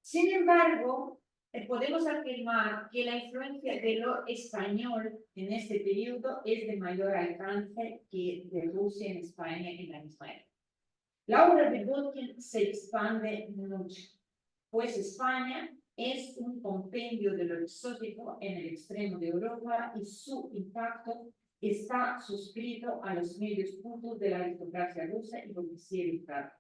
Sin embargo, podemos afirmar que la influencia de lo español en este periodo es de mayor alcance que de Rusia en España en la misma época. La obra de Botkin se expande mucho, pues España es un compendio de lo exótico en el extremo de Europa y su impacto está suscrito a los medios puntos de la aristocracia rusa y lo quisiera evitar.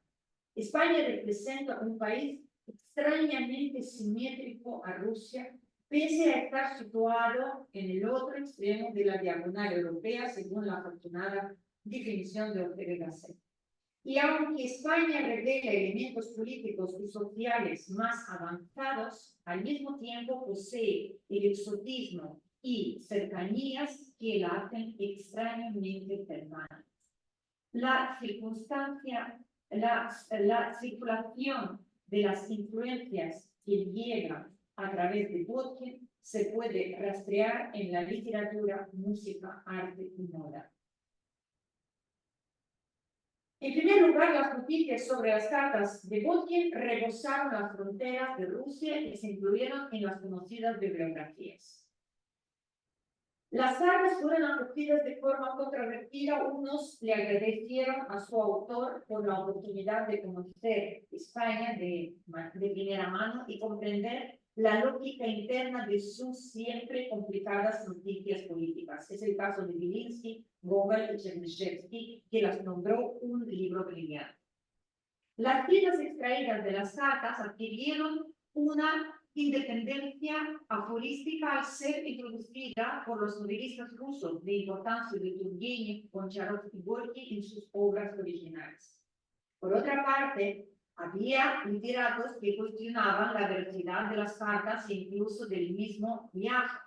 España representa un país extrañamente simétrico a Rusia, pese a estar situado en el otro extremo de la diagonal europea, según la afortunada definición de Ortega y Gasset. Y aunque España revela elementos políticos y sociales más avanzados, al mismo tiempo posee el exotismo y cercanías que la hacen extrañamente permanente. La circulación de las influencias que llegan a través de Botkin se puede rastrear en la literatura, música, arte y moda. En primer lugar, las noticias sobre las cartas de Botkin rebosaron las fronteras de Rusia y se incluyeron en las conocidas bibliografías. Las cartas fueron acogidas de forma controvertida. Unos le agradecieron a su autor por la oportunidad de conocer España de primera mano y comprender la lógica interna de sus siempre complicadas noticias políticas. Es el caso de Belinsky, Gogol y Chernyshevsky, que las nombró un libro brillante. Las citas extraídas de las cartas adquirieron una independencia aforística al ser introducida por los novelistas rusos de importancia de Turgenev, Goncharov y Gorky en sus obras originales. Por otra parte, había literatos que cuestionaban la veracidad de las cartas e incluso del mismo viaje,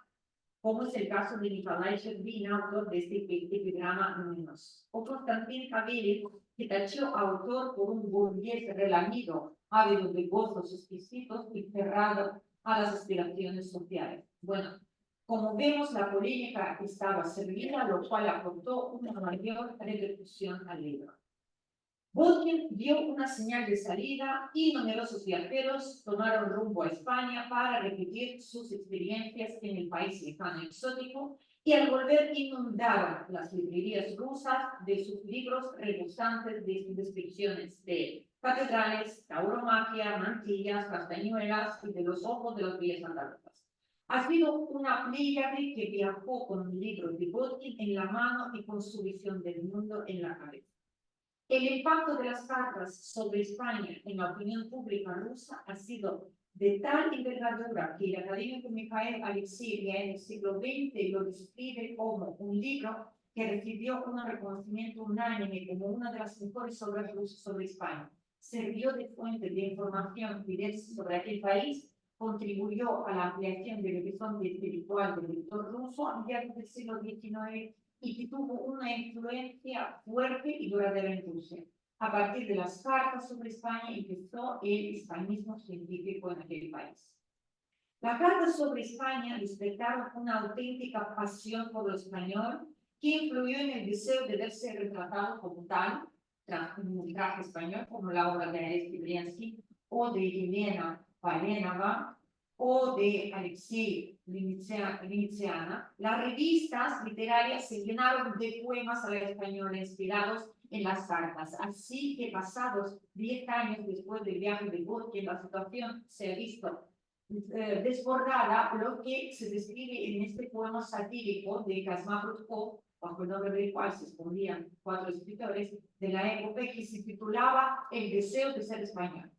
como es el caso de Nikolai Shcherbin, autor de este epigrama luminoso, o Konstantin Kavelin, que tachó a autor por un burgués relamido, ávido de gozos exquisitos y cerrado a las aspiraciones sociales. Bueno, como vemos, la polémica estaba servida, lo cual aportó una mayor repercusión al libro. Botkin dio una señal de salida y numerosos viajeros tomaron rumbo a España para repetir sus experiencias en el país lejano y exótico, y al volver inundaron las librerías rusas de sus libros rebosantes de descripciones de catedrales, tauromaquia, mantillas, castañuelas y de los ojos de las villas andaluzas. Ha sido una pléyade que viajó con un libro de Botkin en la mano y con su visión del mundo en la cabeza. El impacto de las cartas sobre España en la opinión pública rusa ha sido de tal envergadura que el académico Mikhail Alexeyev ya en el siglo XX lo describe como un libro que recibió un reconocimiento unánime como una de las mejores obras rusas sobre España. Sirvió de fuente de información diversa sobre aquel país, contribuyó a la ampliación del horizonte espiritual del lector ruso a mediados del siglo XIX y que tuvo una influencia fuerte y duradera en Rusia. A partir de las cartas sobre España empezó el hispanismo científico en aquel país. Las cartas sobre España despertaron una auténtica pasión por lo español que influyó en el deseo de verse retratado como tal, un traje español, como la obra de Alexei Briansky, o de Elena Palenova, o de Alexei Viniciana. Las revistas literarias se llenaron de poemas a la española inspirados en las cartas. Así que pasados 10 años después del viaje de Botkin, la situación se ha visto desbordada, lo que se describe en este poema satírico de Kazma Prudkov, bajo el nombre del cual se escondían 4 escritores de la época, que se titulaba El deseo de ser español.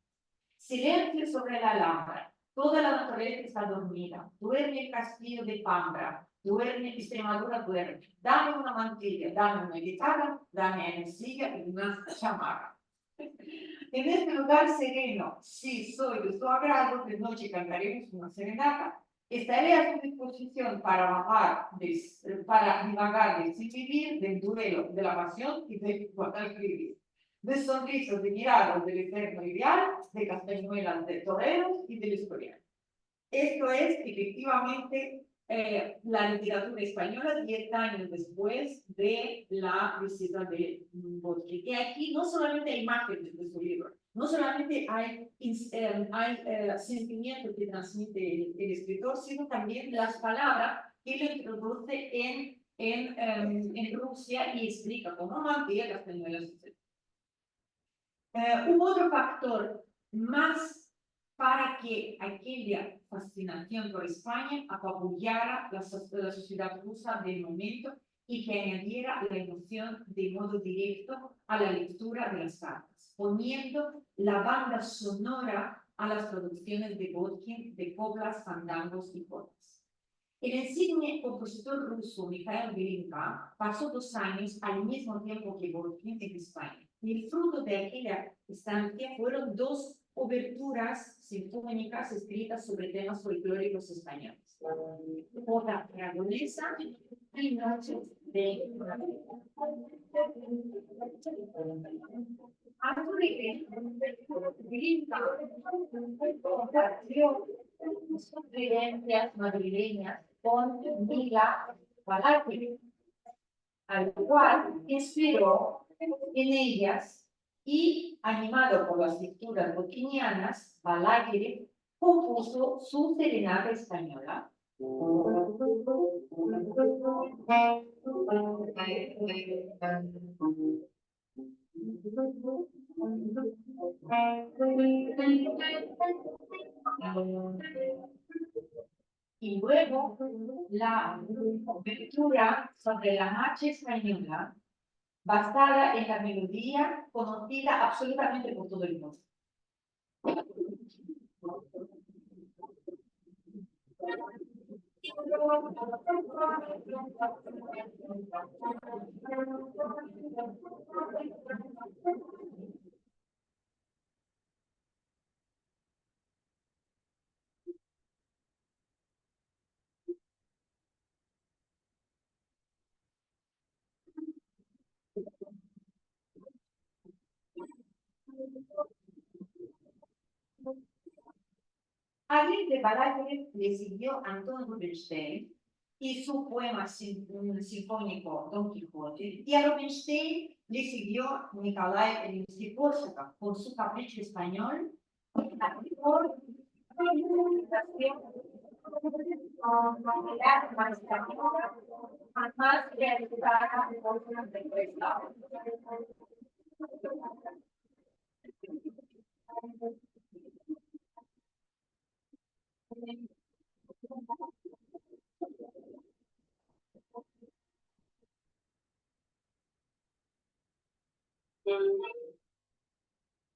Silencio sobre la Alhambra, toda la naturaleza está dormida, duerme el castillo de Pambra, duerme Extremadura, duerme, dame una mantilla, dame una guitarra, dame energía y una chamarra. En este lugar sereno, si soy de su agrado, de noche cantaremos una serenata. Estaré a su disposición para divagar sin vivir del duelo, de la pasión y del guadalquivir, de sonrisas, de miradas del eterno ideal, de castañuelas, de toreros y del historial. Esto es efectivamente la literatura española 10 años después de la visita de Botkin. Que aquí no solamente hay imágenes de su libro, no solamente hay sentimientos que transmite el escritor, sino también las palabras que lo introduce en Rusia y explica cómo mantilla castañuelas, etc. Hubo otro factor más para que aquella fascinación por España apabullara la sociedad rusa del momento y que añadiera la emoción de modo directo a la lectura de las cartas, poniendo la banda sonora a las producciones de Botkin de coplas, fandangos y jotas. El insigne compositor ruso Mikhail Glinka pasó 2 años al mismo tiempo que Botkin en España. Y el fruto de aquella estancia fueron 2 oberturas sinfónicas escritas sobre temas folclóricos españoles. Oda aragonesa y Noches de Glinka compartió sus vivencias madrileñas con Mila Balaguer, al cual inspiró en ellas y, animado por las lecturas botkinianas, Balaguer compuso su serenata española. Y luego la lectura sobre la marcha española, basada en la melodía conocida absolutamente por todo el mundo. A de Balaguer le siguió Anton Rubinstein y su poema sinfónico Don Quijote, y a Rubinstein le siguió Nikolai Rimsky-Korsakov con su capricho español, más realizada por una respuesta.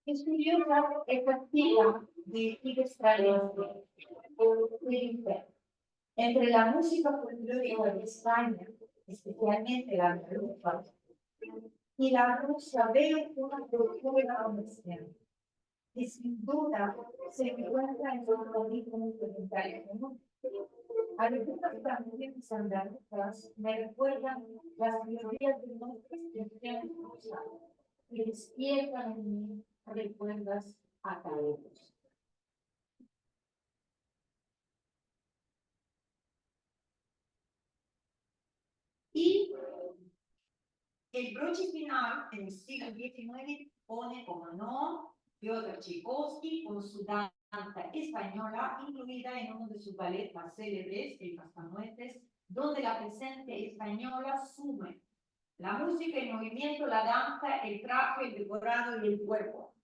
Estudió la efectiva de Ives Valencia. Dice, entre la música folclórica de España, especialmente la andaluza, y la rusa veo una profunda conexión, que sin duda se encuentra en los ritmos musicales común. Algunas canciones andaluzas me recuerdan las melodías de nuestras canciones rusas y despiertan en mí recuerdos académicos. Y el broche final en el siglo XIX pone, como no, Piotr Tchaikovsky con su danza española, incluida en uno de sus ballets más célebres, El Cascanueces, donde la presencia española sume la música, el movimiento, la danza, el traje, el decorado y el cuerpo.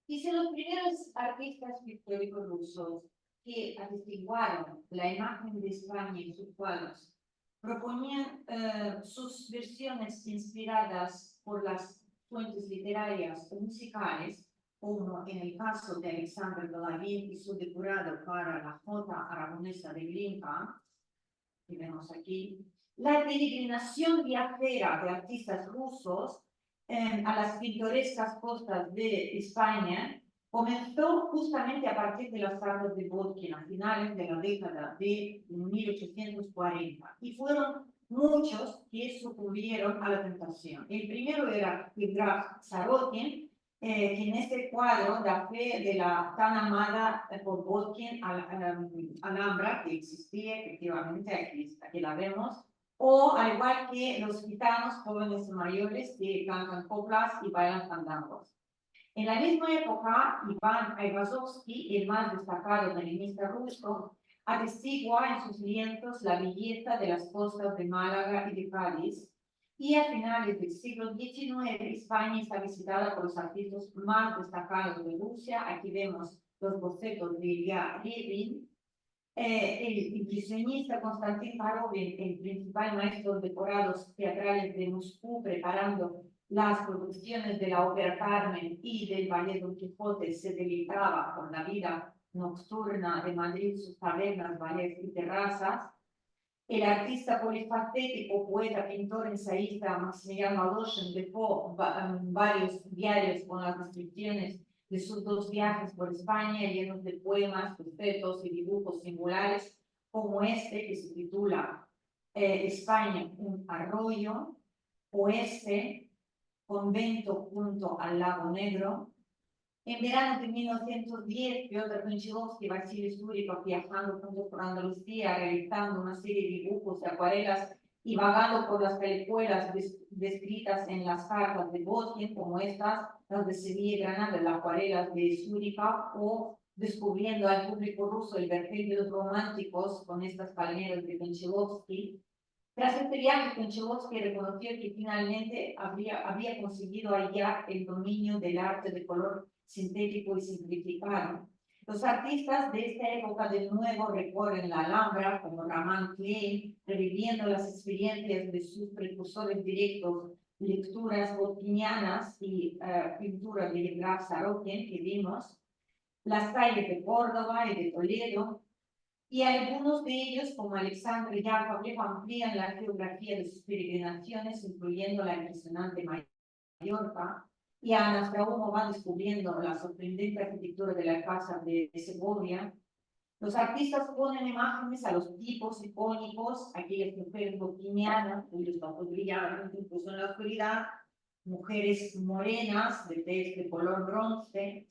Y son los primeros artistas pictóricos rusos que atestiguaron la imagen de España en sus cuadros. Proponían sus versiones inspiradas por las fuentes literarias o musicales, como en el caso de Alexander Golovin y su decorado para la Jota aragonesa de Glinka, que vemos aquí. La peregrinación viajera de artistas rusos a las pintorescas costas de España comenzó justamente a partir de las cartas de Botkin a finales de la década de 1840 y fueron muchos que sucumbieron a la tentación. El primero era Graf Sarotin, que en este cuadro da fe de la tan amada por Botkin Alhambra, que existía efectivamente, aquí la vemos, o al igual que los gitanos jóvenes y mayores que cantan coplas y bailan fandangos. En la misma época, Iván Aivazovsky, el más destacado nacionalista ruso, atestigua en sus lienzos la belleza de las costas de Málaga y de Cádiz, y a finales del siglo XIX, España está visitada por los artistas más destacados de Rusia. Aquí vemos los bocetos de Ilya Revin, el impresionista Konstantin Parovin, el principal maestro de decorados teatrales de Moscú, preparando las producciones de la ópera Carmen y del ballet Don Quijote, se deleitaba con la vida nocturna de Madrid, sus tabernas, ballets y terrazas. El artista polifacético, poeta, pintor, ensayista Maximiliano Voloshin dejó varios diarios con las descripciones de sus 2 viajes por España, llenos de poemas, bocetos y dibujos singulares, como este que se titula España, un arroyo, Oeste, convento junto al lago Negro. En verano de 1910, Piotr Konchalovsky y Vasily Surikov, viajando juntos por Andalucía, realizando una serie de dibujos de acuarelas y vagando por las callejuelas descritas en las cartas de Botkin, como estas, las de Sevilla y Granada, las acuarelas de Surikov, o descubriendo al público ruso el perfil de los románticos con estas palmeras de Konchalovsky. Tras este viaje, Konchalovsky reconoció que finalmente había conseguido hallar el dominio del arte de color sintético y simplificado. Los artistas de esta época de nuevo recorren la Alhambra, como Roman Klein, reviviendo las experiencias de sus precursores directos, lecturas botkinianas y pinturas de Graf Sarotin, que vimos, las calles de Córdoba y de Toledo, y algunos de ellos, como Alexander Yakovlev, amplían la geografía de sus peregrinaciones, incluyendo la impresionante Mallorca, y Ana Fraumo va descubriendo la sorprendente arquitectura de la casa de Segovia. Los artistas ponen imágenes a los tipos icónicos, aquellas mujeres botkinianas, cuyos ojos brillaban incluso en la oscuridad, mujeres morenas de tez de color bronce,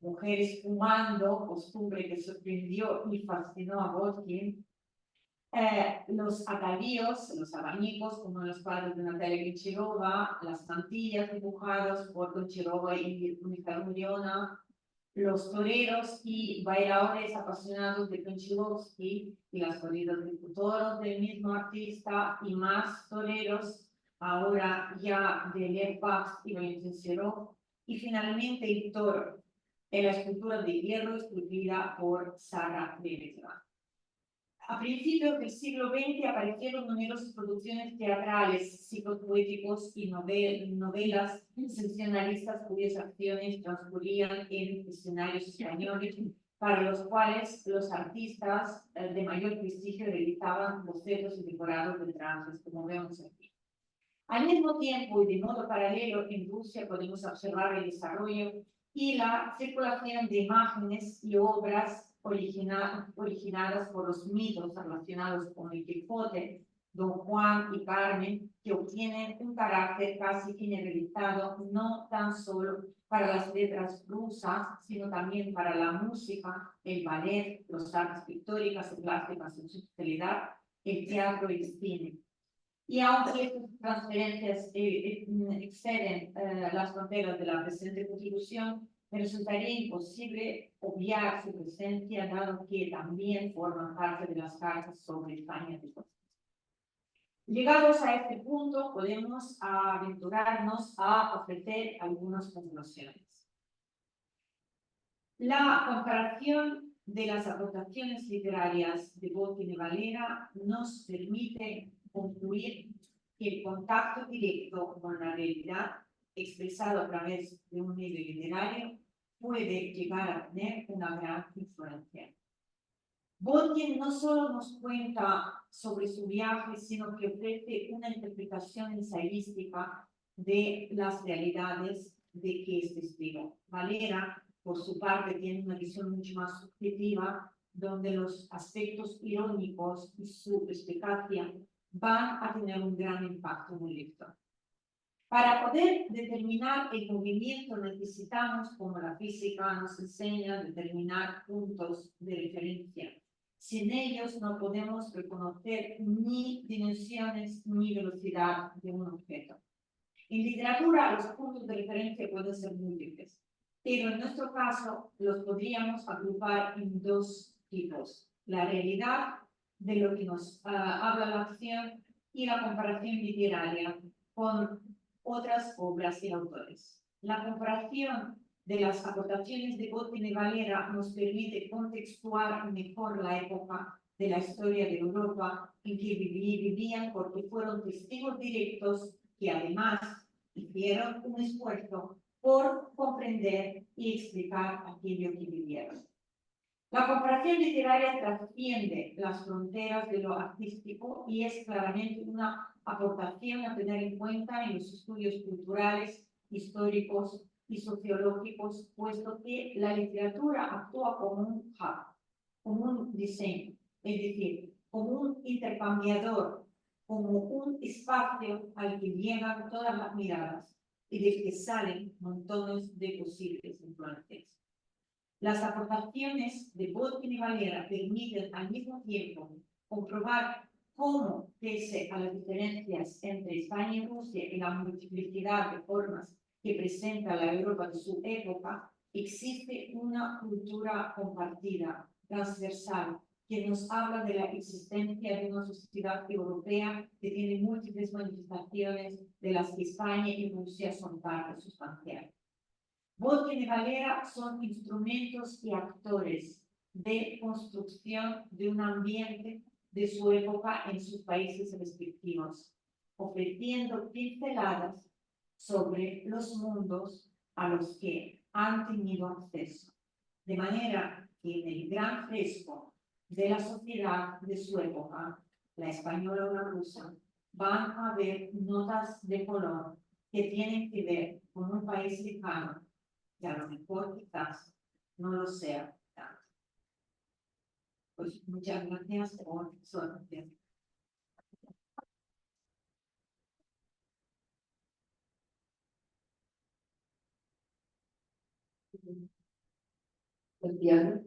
mujeres fumando, costumbre que sorprendió y fascinó a Botkin, los atavíos, los abanicos, como los cuadros de Natalia Grinchirova, las mantillas dibujadas por Grinchirova y Mijail Muriona, los toreros y bailadores apasionados de Konchalovsky y las corridas de toros del mismo artista y más toreros, ahora ya de Lev Bakst y Valentin Serov, y finalmente el toro, en la escultura de hierro esculpida por Sara Berezva. A principios del siglo XX aparecieron numerosas producciones teatrales, ciclos poéticos y novelas sensacionalistas cuyas acciones transcurrían en escenarios españoles, para los cuales los artistas de mayor prestigio realizaban bocetos y decorados de trances, como vemos aquí. Al mismo tiempo y de modo paralelo, en Rusia podemos observar el desarrollo y la circulación de imágenes y obras originadas por los mitos relacionados con el Quijote, Don Juan y Carmen, que obtienen un carácter casi generalizado no tan solo para las letras rusas, sino también para la música, el ballet, las artes pictóricas y plásticas en su totalidad, el teatro y el cine. Y aunque estas transferencias exceden las fronteras de la presente Constitución, me resultaría imposible obviar su presencia, dado que también forman parte de las cartas sobre España de Constitución. Llegados a este punto, podemos aventurarnos a ofrecer algunas conclusiones. La comparación de las aportaciones literarias de Botkin y Valera nos permite concluir que el contacto directo con la realidad, expresado a través de un medio literario, puede llegar a tener una gran influencia. Botkin no solo nos cuenta sobre su viaje, sino que ofrece una interpretación ensayística de las realidades de que es testigo. Valera, por su parte, tiene una visión mucho más subjetiva, donde los aspectos irónicos y su explicación van a tener un gran impacto en el lector. Para poder determinar el movimiento necesitamos, como la física nos enseña, determinar puntos de referencia. Sin ellos no podemos reconocer ni dimensiones ni velocidad de un objeto. En literatura los puntos de referencia pueden ser múltiples, pero en nuestro caso los podríamos agrupar en dos tipos: la realidad, de lo que nos habla la acción, y la comparación literaria con otras obras y autores. La comparación de las aportaciones de Botkin y Valera nos permite contextuar mejor la época de la historia de Europa en que vivían, porque fueron testigos directos que además hicieron un esfuerzo por comprender y explicar aquello que vivieron. La comparación literaria trasciende las fronteras de lo artístico y es claramente una aportación a tener en cuenta en los estudios culturales, históricos y sociológicos, puesto que la literatura actúa como un hub, como un diseño, es decir, como un intercambiador, como un espacio al que llegan todas las miradas y del que salen montones de posibles influencias. Las aportaciones de Botkin y Valera permiten al mismo tiempo comprobar cómo, pese a las diferencias entre España y Rusia y la multiplicidad de formas que presenta la Europa de su época, existe una cultura compartida, transversal, que nos habla de la existencia de una sociedad europea que tiene múltiples manifestaciones, de las que España y Rusia son parte sustancial. Botkin y Valera son instrumentos y actores de construcción de un ambiente de su época en sus países respectivos, ofreciendo pinceladas sobre los mundos a los que han tenido acceso, de manera que en el gran fresco de la sociedad de su época, la española o la rusa, van a haber notas de color que tienen que ver con un país lejano, que a lo mejor quizás no lo sea tanto. Pues muchas gracias por su atención. El piano.